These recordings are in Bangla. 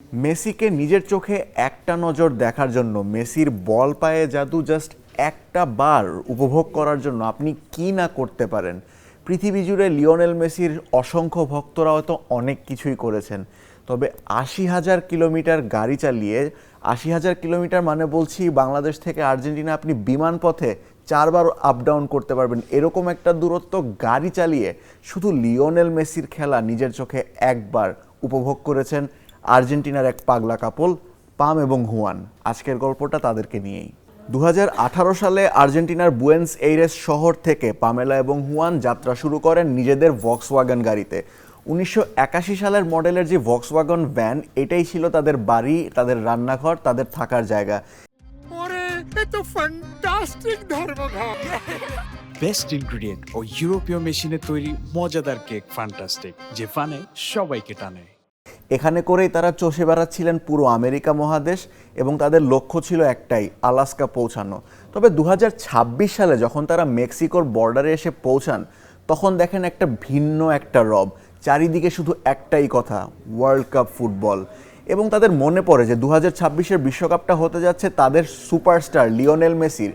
মেসিকে নিজের চোখে একটা নজর দেখার জন্য, মেসির বল পায়ে জাদু জাস্ট একটা বার উপভোগ করার জন্য আপনি কি না করতে পারেন। পৃথিবী জুড়ে লিওনেল মেসির অসংখ্য ভক্তরা হয়তো অনেক কিছুই করেছেন, তবে ৮০,০০০ কিলোমিটার গাড়ি চালিয়ে, ৮০,০০০ কিলোমিটার মানে বলছি বাংলাদেশ থেকে আর্জেন্টিনা আপনি বিমান পথে 4 বার আপ ডাউন করতে পারবেন, এরকম একটা দূরত্ব গাড়ি চালিয়ে শুধু লিওনেল মেসির খেলা নিজের চোখে একবার উপভোগ করেছেন আর্জেন্টিনার এক পাগলা কাপল পাম এবং হুয়ান। আজকের গল্পটা তাদেরকে নিয়েই। ২০১৮ সালে আর্জেন্টিনার বুয়েন্স এইরেস শহর থেকে পামেলা এবং হুয়ান যাত্রা শুরু করেন নিজেদের ভক্সওয়াগন গাড়িতে। ১৯৮১ সালের মডেলের যে ভক্সওয়াগন ভ্যান, এটাই ছিল তাদের বাড়ি, তাদের রান্নাঘর, তাদের থাকার জায়গা। বেস্ট ইনগ্রিডিয়েন্ট ও ইউরোপীয় মেশিনে তৈরি মজাদার কেক ফ্যান্টাস্টিক, যে ফানে সবাইকে টানে। এখানে করেই তারা চষে বেড়াচ্ছিলেন পুরো আমেরিকা মহাদেশ এবং তাদের লক্ষ্য ছিল একটাই, আলাস্কা পৌঁছানো। তবে ২০২৬ সালে যখন তারা মেক্সিকোর বর্ডারে এসে পৌঁছান, তখন দেখেন একটা ভিন্ন একটা রব। চারিদিকে শুধু একটাই কথা, ওয়ার্ল্ড কাপ ফুটবল। এবং তাদের মনে পড়ে যে ২০২৬-এর বিশ্বকাপটা হতে যাচ্ছে তাদের সুপারস্টার লিওনেল মেসির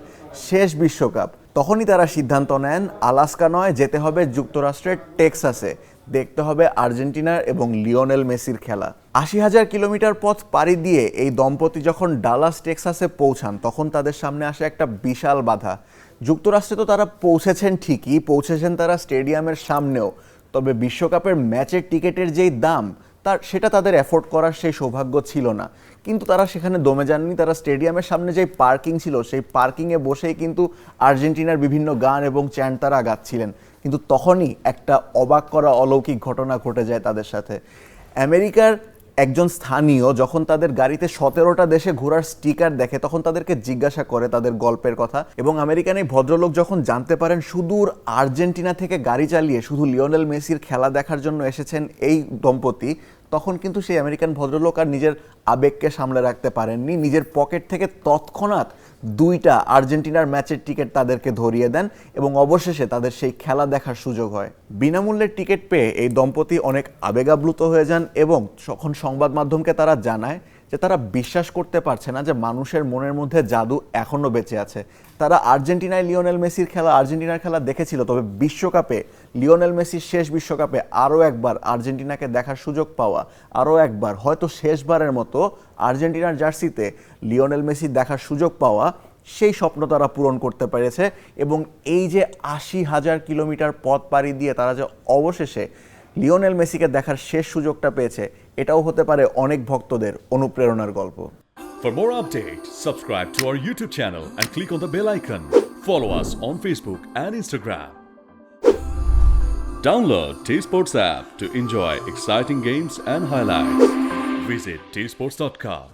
শেষ বিশ্বকাপ। তখনই তারা সিদ্ধান্ত নেন আলাস্কা নয়, যেতে হবে যুক্তরাষ্ট্রের টেক্সাসে, দেখতে হবে আর্জেন্টিনার এবং লিওনেল মেসির খেলা। ৮০,০০০ কিলোমিটার পথ পাড়ি দিয়ে এই দম্পতি যখন ডালাস টেক্সাসে পৌঁছান, তখন তাদের সামনে আসে একটা বিশাল বাধা। যুক্তরাষ্ট্রে তো তারা পৌঁছেছেন ঠিকই, পৌঁছেছেন তারা স্টেডিয়ামের সামনেও, তবে বিশ্বকাপের ম্যাচের টিকিটের যেই দাম, সেটা তাদের অ্যাফোর্ড করার সেই সৌভাগ্য ছিল না। কিন্তু তারা সেখানে দমে যাননি, তারা স্টেডিয়ামের সামনে যেই পার্কিং ছিল, সেই পার্কিংয়ে বসেই কিন্তু আর্জেন্টিনার বিভিন্ন গান এবং চ্যান্ট তারা গাচ্ছিলেন। কিন্তু তখনই একটা অবাক করা অলৌকিক ঘটনা ঘটে যায় তাদের সাথে। আমেরিকার একজন স্থানীয় যখন তাদের গাড়িতে ১৭টা দেশে ঘোরার স্টিকার দেখে, তখন তাদেরকে জিজ্ঞাসা করে তাদের গল্পের কথা। এবং আমেরিকান এই ভদ্রলোক যখন জানতে পারেন সুদূর আর্জেন্টিনা থেকে গাড়ি চালিয়ে শুধু লিওনেল মেসির খেলা দেখার জন্য এসেছেন এই দম্পতি, তখন কিন্তু সেই আমেরিকান ভদ্রলোক আর নিজের আবেগকে সামলে রাখতে পারেননি। নিজের পকেট থেকে তৎক্ষণাৎ 2টা আর্জেন্টিনার ম্যাচের টিকিট তাদেরকে ধরিয়ে দেন এবং অবশেষে তাদের সেই খেলা দেখার সুযোগ হয়। বিনামূল্যের টিকিট পেয়ে এই দম্পতি অনেক আবেগাপ্লুত হয়ে যান এবং যখন সংবাদ মাধ্যমকে তারা জানায় যে তারা বিশ্বাস করতে পারছে না যে মানুষের মনের মধ্যে জাদু এখনও বেঁচে আছে। তারা আর্জেন্টিনায় লিওনেল মেসির খেলা, আর্জেন্টিনার খেলা দেখেছিল, তবে বিশ্বকাপে লিওনেল মেসির শেষ বিশ্বকাপে আরও একবার আর্জেন্টিনাকে দেখার সুযোগ পাওয়া, আরও একবার হয়তো শেষবারের মতো আর্জেন্টিনার জার্সিতে লিওনেল মেসি দেখার সুযোগ পাওয়া, সেই স্বপ্ন তারা পূরণ করতে পেরেছে। এবং এই যে ৮০,০০০ কিলোমিটার পথ পাড়ি দিয়ে তারা যে অবশেষে লিওনেল মেসিকে দেখার শেষ সুযোগটা পেয়েছে, এটাও হতে পারে অনেক ভক্তদের অনুপ্রেরণার গল্প। For more updates, subscribe to our YouTube channel and click on the bell icon. Follow us on Facebook and Instagram. Download T-Sports app to enjoy exciting games and highlights. Visit tsports.com.